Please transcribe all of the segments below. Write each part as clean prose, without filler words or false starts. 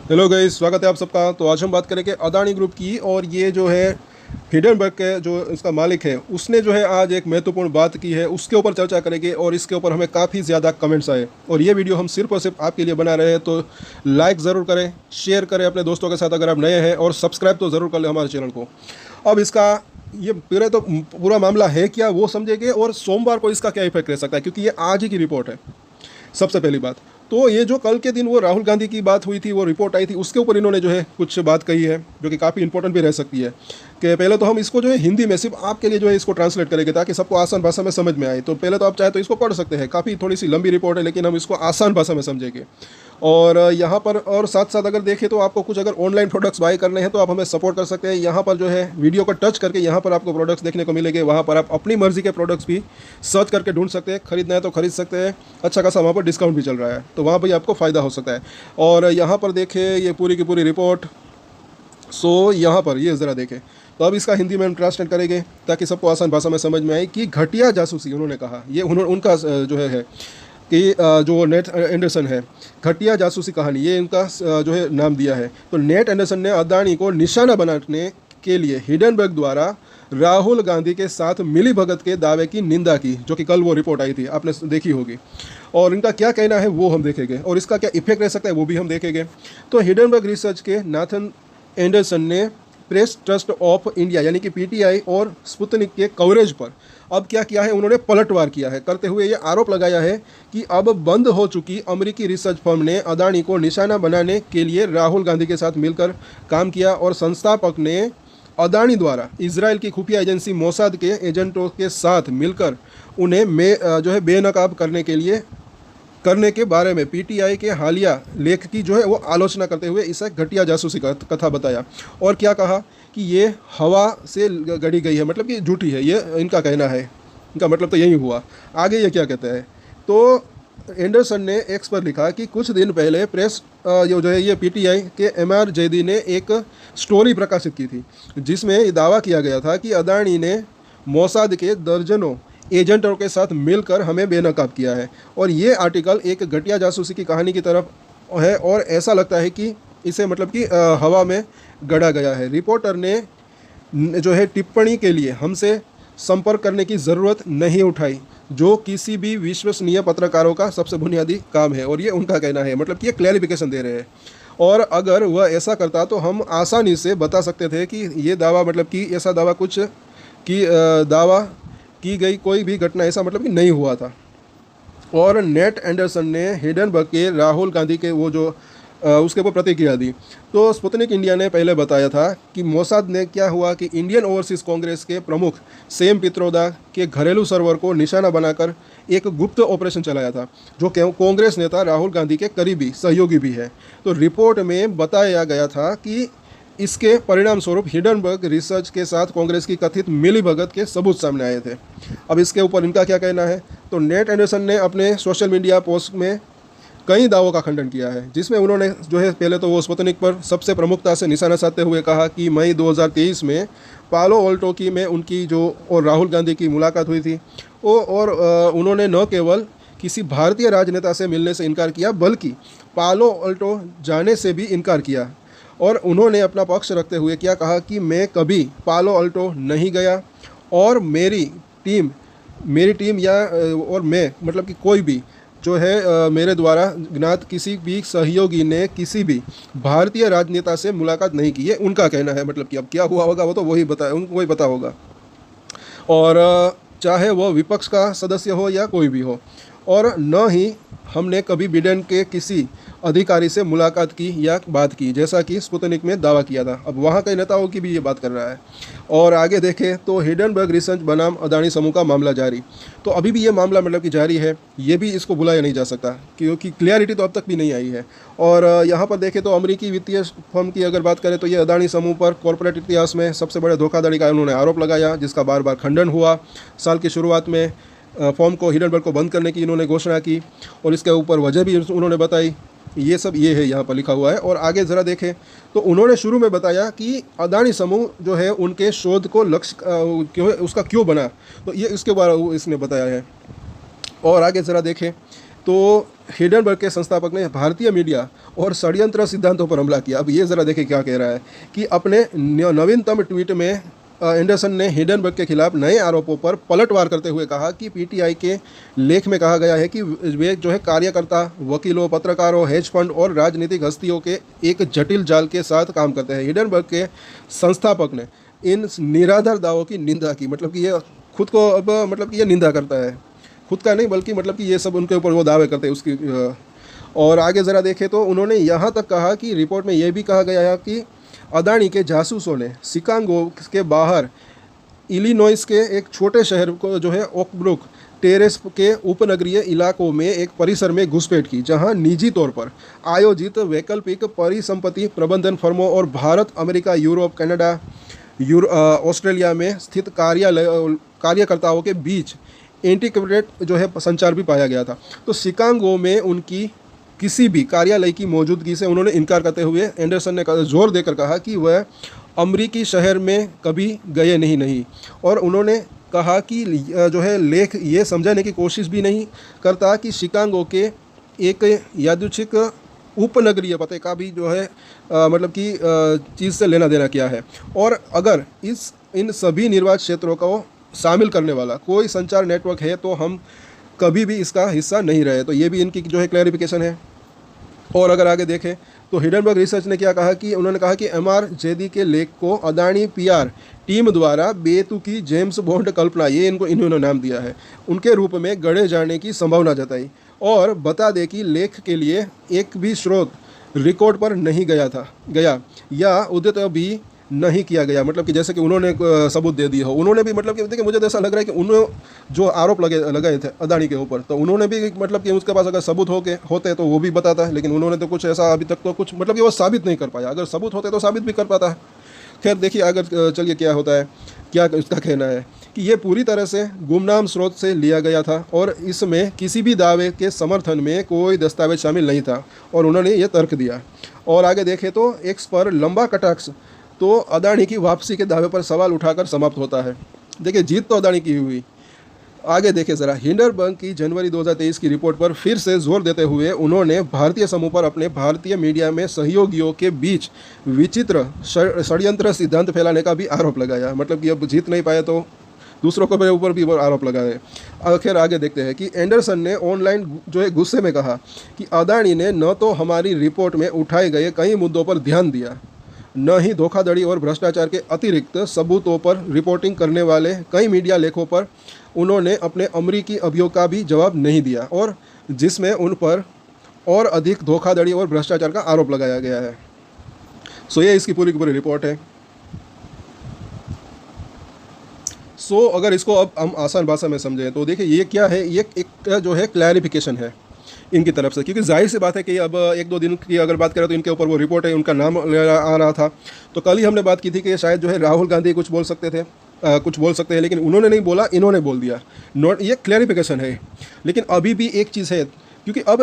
Hello guys, स्वागत है आप सबका। तो आज हम बात करेंगे अदानी ग्रुप की। और ये जो है हिडनबर्ग के जो इसका मालिक है, उसने जो है आज एक महत्वपूर्ण बात की है, उसके ऊपर चर्चा करेंगे। और इसके ऊपर हमें काफ़ी ज़्यादा कमेंट्स आए और ये वीडियो हम सिर्फ और सिर्फ आपके लिए बना रहे हैं। तो लाइक ज़रूर करें, शेयर करें अपने दोस्तों के साथ अगर आप नए हैं, और सब्सक्राइब तो ज़रूर कर लें हमारे चैनल को। अब इसका ये पूरा मामला है क्या वो समझेंगे, और सोमवार को इसका क्या इफेक्ट रह सकता है, क्योंकि ये आज ही की रिपोर्ट है। सबसे पहली बात तो ये जो कल के दिन वो राहुल गांधी की बात हुई थी, वो रिपोर्ट आई थी, उसके ऊपर इन्होंने जो है कुछ बात कही है जो कि काफ़ी इंपॉर्टेंट भी रह सकती है। कि पहले तो हम इसको जो है हिंदी में सिर्फ आपके लिए जो है इसको ट्रांसलेट करेंगे ताकि सबको आसान भाषा में समझ में आए। तो पहले तो आप चाहे तो इसको पढ़ सकते हैं, काफ़ी थोड़ी सी लंबी रिपोर्ट है, लेकिन हम इसको आसान भाषा में समझेंगे। और यहाँ पर और साथ साथ अगर देखें तो आपको कुछ अगर ऑनलाइन प्रोडक्ट्स बाय करने हैं तो आप हमें सपोर्ट कर सकते हैं। यहाँ पर जो है वीडियो को टच करके यहाँ पर आपको प्रोडक्ट्स देखने को मिलेंगे, वहाँ पर आप अपनी मर्जी के प्रोडक्ट्स भी सर्च करके ढूंढ सकते हैं। खरीदना है तो खरीद सकते हैं, अच्छा खासा वहाँ पर डिस्काउंट भी चल रहा है, तो वहाँ पर आपको फ़ायदा हो सकता है। और यहाँ पर देखें ये पूरी की पूरी रिपोर्ट। सो यहाँ पर ये ज़रा देखें। तो अब इसका हिंदी में हम ट्रांसलेट करेंगे ताकि सबको आसान भाषा में समझ में आए कि घटिया जासूसी उन्होंने कहा। ये उनका जो है कि जो नेट एंडरसन है, घटिया जासूसी कहानी, ये इनका जो है नाम दिया है। तो नेट एंडरसन ने अदानी को निशाना बनाने के लिए हिडनबर्ग द्वारा राहुल गांधी के साथ मिलीभगत के दावे की निंदा की, जो कि कल वो रिपोर्ट आई थी, आपने देखी होगी। और इनका क्या कहना है वो हम देखेंगे, और इसका क्या इफेक्ट रह सकता है वो भी हम देखेंगे। तो हिडनबर्ग रिसर्च के नाथन एंडरसन ने प्रेस ट्रस्ट ऑफ इंडिया यानी कि पीटीआई और स्पुतनिक के कवरेज पर अब क्या किया है, उन्होंने पलटवार किया है, करते हुए ये आरोप लगाया है कि अब बंद हो चुकी अमेरिकी रिसर्च फर्म ने अदानी को निशाना बनाने के लिए राहुल गांधी के साथ मिलकर काम किया, और संस्थापक ने अदानी द्वारा इजराइल की खुफिया एजेंसी मोसाद के एजेंटों के साथ मिलकर उन्हें जो है बेनकाब करने के बारे में पीटीआई के हालिया लेख की जो है वो आलोचना करते हुए इसे घटिया जासूसी का कथा बताया। और क्या कहा कि ये हवा से गढ़ी गई है, मतलब कि झूठी है, ये इनका कहना है। इनका मतलब तो यही हुआ। आगे ये क्या कहते हैं, तो एंडरसन ने एक्स पर लिखा कि कुछ दिन पहले प्रेस जो है ये पीटीआई के एमआर जैदी ने एक स्टोरी प्रकाशित की थी, जिसमें ये दावा किया गया था कि अदानी ने मोसाद के दर्जनों एजेंटों के साथ मिलकर हमें बेनकाब किया है। और ये आर्टिकल एक घटिया जासूसी की कहानी की तरफ है, और ऐसा लगता है कि इसे मतलब कि हवा में गढ़ा गया है। रिपोर्टर ने जो है टिप्पणी के लिए हमसे संपर्क करने की ज़रूरत नहीं उठाई, जो किसी भी विश्वसनीय पत्रकारों का सबसे बुनियादी काम है। और ये उनका कहना है, मतलब कि ये क्लैरिफिकेशन दे रहे हैं। और अगर वह ऐसा करता तो हम आसानी से बता सकते थे कि ये दावा मतलब कि ऐसा दावा कुछ की दावा की गई कोई भी घटना ऐसा मतलब कि नहीं हुआ था। और नेट एंडरसन ने हिडनबर्ग के राहुल गांधी के वो जो उसके ऊपर प्रतिक्रिया दी। तो स्पुतनिक इंडिया ने पहले बताया था कि मोसाद ने क्या हुआ कि इंडियन ओवरसीज़ कांग्रेस के प्रमुख सेम पित्रोदा के घरेलू सर्वर को निशाना बनाकर एक गुप्त ऑपरेशन चलाया था, जो कांग्रेस नेता राहुल गांधी के करीबी सहयोगी भी है। तो रिपोर्ट में बताया गया था कि इसके परिणाम स्वरूप हिडनबर्ग रिसर्च के साथ कांग्रेस की कथित मिलीभगत के सबूत सामने आए थे। अब इसके ऊपर इनका क्या कहना है, तो नेट एंडरसन ने अपने सोशल मीडिया पोस्ट में कई दावों का खंडन किया है, जिसमें उन्होंने जो है पहले तो वो स्पुतनिक पर सबसे प्रमुखता से निशाना साधते हुए कहा कि मई 2023 में पालो ऑल्टो की में उनकी जो और राहुल गांधी की मुलाकात हुई थी वो, और उन्होंने न केवल किसी भारतीय राजनेता से मिलने से इनकार किया बल्कि पालो ऑल्टो जाने से भी इनकार किया। और उन्होंने अपना पक्ष रखते हुए क्या कहा कि मैं कभी पालो अल्टो नहीं गया, और मेरी टीम या और मैं मतलब कि कोई भी जो है मेरे द्वारा ज्ञात किसी भी सहयोगी ने किसी भी भारतीय राजनेता से मुलाकात नहीं की। है उनका कहना है, मतलब कि अब क्या हुआ होगा वो तो उनको ही पता होगा। और चाहे वह विपक्ष का सदस्य हो या कोई भी हो, और न ही हमने कभी बिडेन के किसी अधिकारी से मुलाकात की या बात की, जैसा कि स्पुतनिक में दावा किया था। अब वहाँ के नेताओं की भी ये बात कर रहा है। और आगे देखें तो हिडनबर्ग रिसर्च बनाम अदानी समूह का मामला जारी। तो अभी भी ये मामला मतलब कि जारी है, ये भी इसको बुलाया नहीं जा सकता क्योंकि क्लियरिटी तो अब तक भी नहीं आई है। और यहाँ पर देखें तो अमेरिकी वित्तीय फर्म की अगर बात करें तो ये अदानी समूह पर कॉरपोरेट इतिहास में सबसे बड़े धोखाधड़ी का उन्होंने आरोप लगाया, जिसका बार बार खंडन हुआ। साल की शुरुआत में फॉर्म को हिडनबर्ग को बंद करने की इन्होंने घोषणा की, और इसके ऊपर वजह भी उन्होंने बताई। ये सब ये है यहाँ पर लिखा हुआ है। और आगे ज़रा देखें तो उन्होंने शुरू में बताया कि अदानी समूह जो है उनके शोध को लक्ष्य उसका क्यों बना, तो ये इसके बारे में इसने बताया है। और आगे ज़रा देखें तो हिडनबर्ग के संस्थापक ने भारतीय मीडिया और षड्यंत्र सिद्धांतों पर हमला किया। अब ये ज़रा देखें क्या कह रहा है कि अपने नवीनतम ट्वीट में एंडरसन ने हिडनबर्ग के खिलाफ नए आरोपों पर पलटवार करते हुए कहा कि पीटीआई के लेख में कहा गया है कि वे जो है कार्यकर्ता, वकीलों, पत्रकारों, हेज फंड और राजनीतिक हस्तियों के एक जटिल जाल के साथ काम करते हैं। हिडनबर्ग के संस्थापक ने इन निराधार दावों की निंदा की, मतलब कि ये खुद को अब मतलब कि ये निंदा करता है, खुद का नहीं बल्कि मतलब कि ये सब उनके ऊपर वो दावे करते हैं उसकी। और आगे ज़रा देखें तो उन्होंने यहाँ तक कहा कि रिपोर्ट में ये भी कहा गया है कि अदानी के जासूसों ने शिकागो के बाहर इलिनॉइस के एक छोटे शहर को जो है ओकब्रुक टेरेस के उपनगरीय इलाकों में एक परिसर में घुसपैठ की, जहां निजी तौर पर आयोजित वैकल्पिक परिसंपत्ति प्रबंधन फर्मों और Bharat, America, Europe, Canada, Australia में स्थित कार्यकर्ताओं के बीच इंटीग्रेटेड जो है संचार भी पाया गया था। तो शिकागो में उनकी किसी भी कार्यालय की मौजूदगी से उन्होंने इनकार करते हुए एंडरसन ने जोर देकर कहा कि वह अमरीकी शहर में कभी गए नहीं और उन्होंने कहा कि जो है लेख ये समझाने की कोशिश भी नहीं करता कि शिकागो के एक यादृच्छिक उपनगरीय पते का भी जो है मतलब कि चीज़ से लेना देना क्या है, और अगर इन सभी निर्वाचन क्षेत्रों को शामिल करने वाला कोई संचार नेटवर्क है तो हम कभी भी इसका हिस्सा नहीं रहे। तो ये भी इनकी जो है क्लैरिफिकेशन है। और अगर आगे देखें तो हिडनबर्ग रिसर्च ने क्या कहा कि उन्होंने कहा कि MR-JD के लेख को अदानी PR टीम द्वारा बेतुकी जेम्स बॉन्ड कल्पना, ये इन्होंने नाम दिया है, उनके रूप में गढ़े जाने की संभावना जताई और बता दें कि लेख के लिए एक भी स्रोत रिकॉर्ड पर नहीं गया या उद्धृत भी नहीं किया गया। मतलब कि जैसे कि उन्होंने सबूत दे दिए हो, उन्होंने भी मतलब कि देखिए मुझे तो ऐसा लग रहा है कि उन्होंने जो आरोप लगाए थे अदानी के ऊपर, तो उन्होंने भी मतलब कि उसके पास अगर सबूत होते तो वो भी बताता है, लेकिन उन्होंने तो कुछ ऐसा अभी तक तो कुछ मतलब कि वो साबित नहीं कर पाया। अगर सबूत होते तो साबित भी कर पाता है। खैर देखिए अगर चलिए क्या होता है, क्या उसका कहना है कि ये पूरी तरह से गुमनाम स्रोत से लिया गया था और इसमें किसी भी दावे के समर्थन में कोई दस्तावेज शामिल नहीं था, और उन्होंने ये तर्क दिया। और आगे देखें तो एक्स पर लंबा कटाक्ष तो अदानी की वापसी के दावे पर सवाल उठाकर समाप्त होता है। देखिए जीत तो अदानी की हुई। आगे देखें ज़रा, हिडनबर्ग की जनवरी 2023 की रिपोर्ट पर फिर से जोर देते हुए उन्होंने भारतीय समूह पर अपने भारतीय मीडिया में सहयोगियों के बीच विचित्र षड्यंत्र सिद्धांत फैलाने का भी आरोप लगाया। मतलब कि अब जीत नहीं पाए तो दूसरों के ऊपर भी आरोप लगाए। आखिर आगे देखते हैं कि एंडरसन ने ऑनलाइन जो है गुस्से में कहा कि अदानी ने न तो हमारी रिपोर्ट में उठाए गए कई मुद्दों पर ध्यान दिया, न ही धोखाधड़ी और भ्रष्टाचार के अतिरिक्त सबूतों पर रिपोर्टिंग करने वाले कई मीडिया लेखों पर उन्होंने अपने अमेरिकी अभियोग का भी जवाब नहीं दिया, और जिसमें उन पर और अधिक धोखाधड़ी और भ्रष्टाचार का आरोप लगाया गया है। सो ये इसकी पूरी की पूरी रिपोर्ट है। सो अगर इसको अब हम आसान भाषा में समझें तो देखिए ये क्या है, ये एक जो है क्लैरिफिकेशन है इनकी तरफ से, क्योंकि जाहिर सी बात है कि अब 1-2 दिन की अगर बात करें तो इनके ऊपर वो रिपोर्ट है, उनका नाम आ रहा था। तो कल ही हमने बात की थी कि शायद जो है राहुल गांधी कुछ बोल सकते हैं, लेकिन उन्होंने नहीं बोला, इन्होंने बोल दिया। ये क्लैरिफिकेशन है। लेकिन अभी भी एक चीज़ है, क्योंकि अब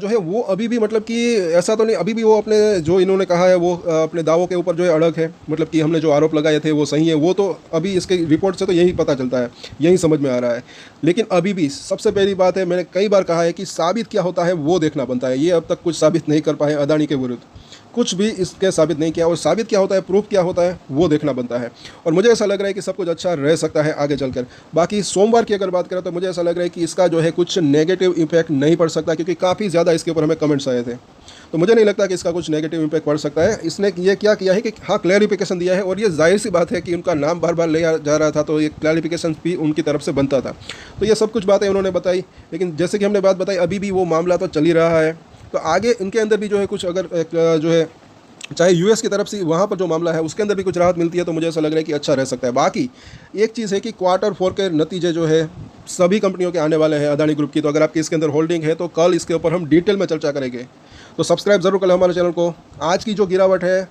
जो है वो अभी भी मतलब कि ऐसा तो नहीं, अभी भी वो अपने जो इन्होंने कहा है वो अपने दावों के ऊपर जो है अड़ग है। मतलब कि हमने जो आरोप लगाए थे वो सही है, वो तो अभी इसके रिपोर्ट से तो यही पता चलता है, यही समझ में आ रहा है। लेकिन अभी भी सबसे पहली बात है, मैंने कई बार कहा है कि साबित क्या होता है वो देखना बनता है। ये अब तक कुछ साबित नहीं कर पाए अदानी के विरुद्ध, कुछ भी इसके साबित नहीं किया, और साबित क्या होता है, प्रूफ क्या होता है वो देखना बनता है। और मुझे ऐसा लग रहा है कि सब कुछ अच्छा रह सकता है आगे चलकर। बाकी सोमवार की अगर बात करें तो मुझे ऐसा लग रहा है कि इसका जो है कुछ नेगेटिव इम्पैक्ट नहीं पड़ सकता, क्योंकि काफ़ी ज़्यादा इसके ऊपर हमें कमेंट्स आए थे। तो मुझे नहीं लगता कि इसका कुछ नेगेटिव इम्पैक्ट पड़ सकता है। इसने ये क्या किया है कि हाँ क्लैरिफिकेशन दिया है, और ये जाहिर सी बात है कि उनका नाम बार बार लिया जा रहा था, तो ये क्लैरिफिकेशन भी उनकी तरफ से बनता था। तो ये सब कुछ बातें उन्होंने बताई, लेकिन जैसे कि हमने बात बताई अभी भी वो मामला तो चल ही रहा है। तो आगे इनके अंदर भी जो है कुछ अगर जो है चाहे यूएस की तरफ से वहाँ पर जो मामला है उसके अंदर भी कुछ राहत मिलती है, तो मुझे ऐसा लग रहा है कि अच्छा रह सकता है। बाकी एक चीज़ है कि Q4 के नतीजे जो है सभी कंपनियों के आने वाले हैं अदानी ग्रुप की। तो अगर आपकी इसके अंदर होल्डिंग है तो कल इसके ऊपर हम डिटेल में चर्चा करेंगे। तो सब्सक्राइब ज़रूर करें हमारे चैनल को। आज की जो गिरावट है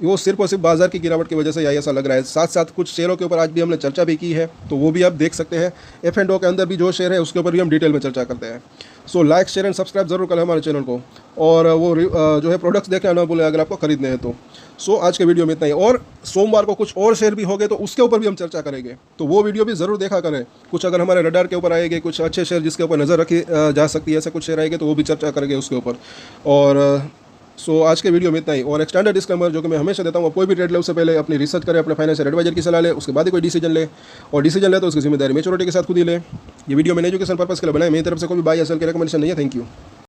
वो सिर्फ और सिर्फ बाजार की गिरावट की वजह से ऐसा लग रहा है। साथ साथ कुछ शेयरों के ऊपर आज भी हमने चर्चा भी की है, तो वो भी आप देख सकते हैं। F&O के अंदर भी जो शेयर है उसके ऊपर भी हम डिटेल में चर्चा करते हैं। So like share and subscribe जरूर करें हमारे चैनल को, और वो जो है प्रोडक्ट्स देखना ना भूलें अगर आपको खरीदने हैं तो। सो आज के वीडियो में इतना ही, और सोमवार को कुछ और शेयर भी हो गए तो उसके ऊपर भी हम चर्चा करेंगे, तो वो वीडियो भी ज़रूर देखा करें। कुछ अगर हमारे रडार के ऊपर आएंगे कुछ अच्छे शेयर जिसके ऊपर नज़र रखी जा सकती है, ऐसे कुछ शेयर आएंगे तो वो भी चर्चा करेंगे उसके ऊपर। और सो आज के वीडियो में इतना ही, और एक स्टैंडर्ड डिस्क्लेमर जो कि मैं हमेशा देता हूँ, कोई भी ट्रेड ले उससे पहले अपनी रिसर्च करें, अपने फाइनेंशियल एडवाइजर की सलाह ले, उसके बाद ही कोई डिसीजन ले, और डिसीजन ले तो उसकी जिम्मेदारी मैच्योरिटी के साथ खुद ही ले। ये वीडियो मैंने एजुकेशन पर्पस के लिए बनाया, मेरी तरफ से कोई भी बाय या सेल की रिकमेंडेशन नहीं है। Thank you.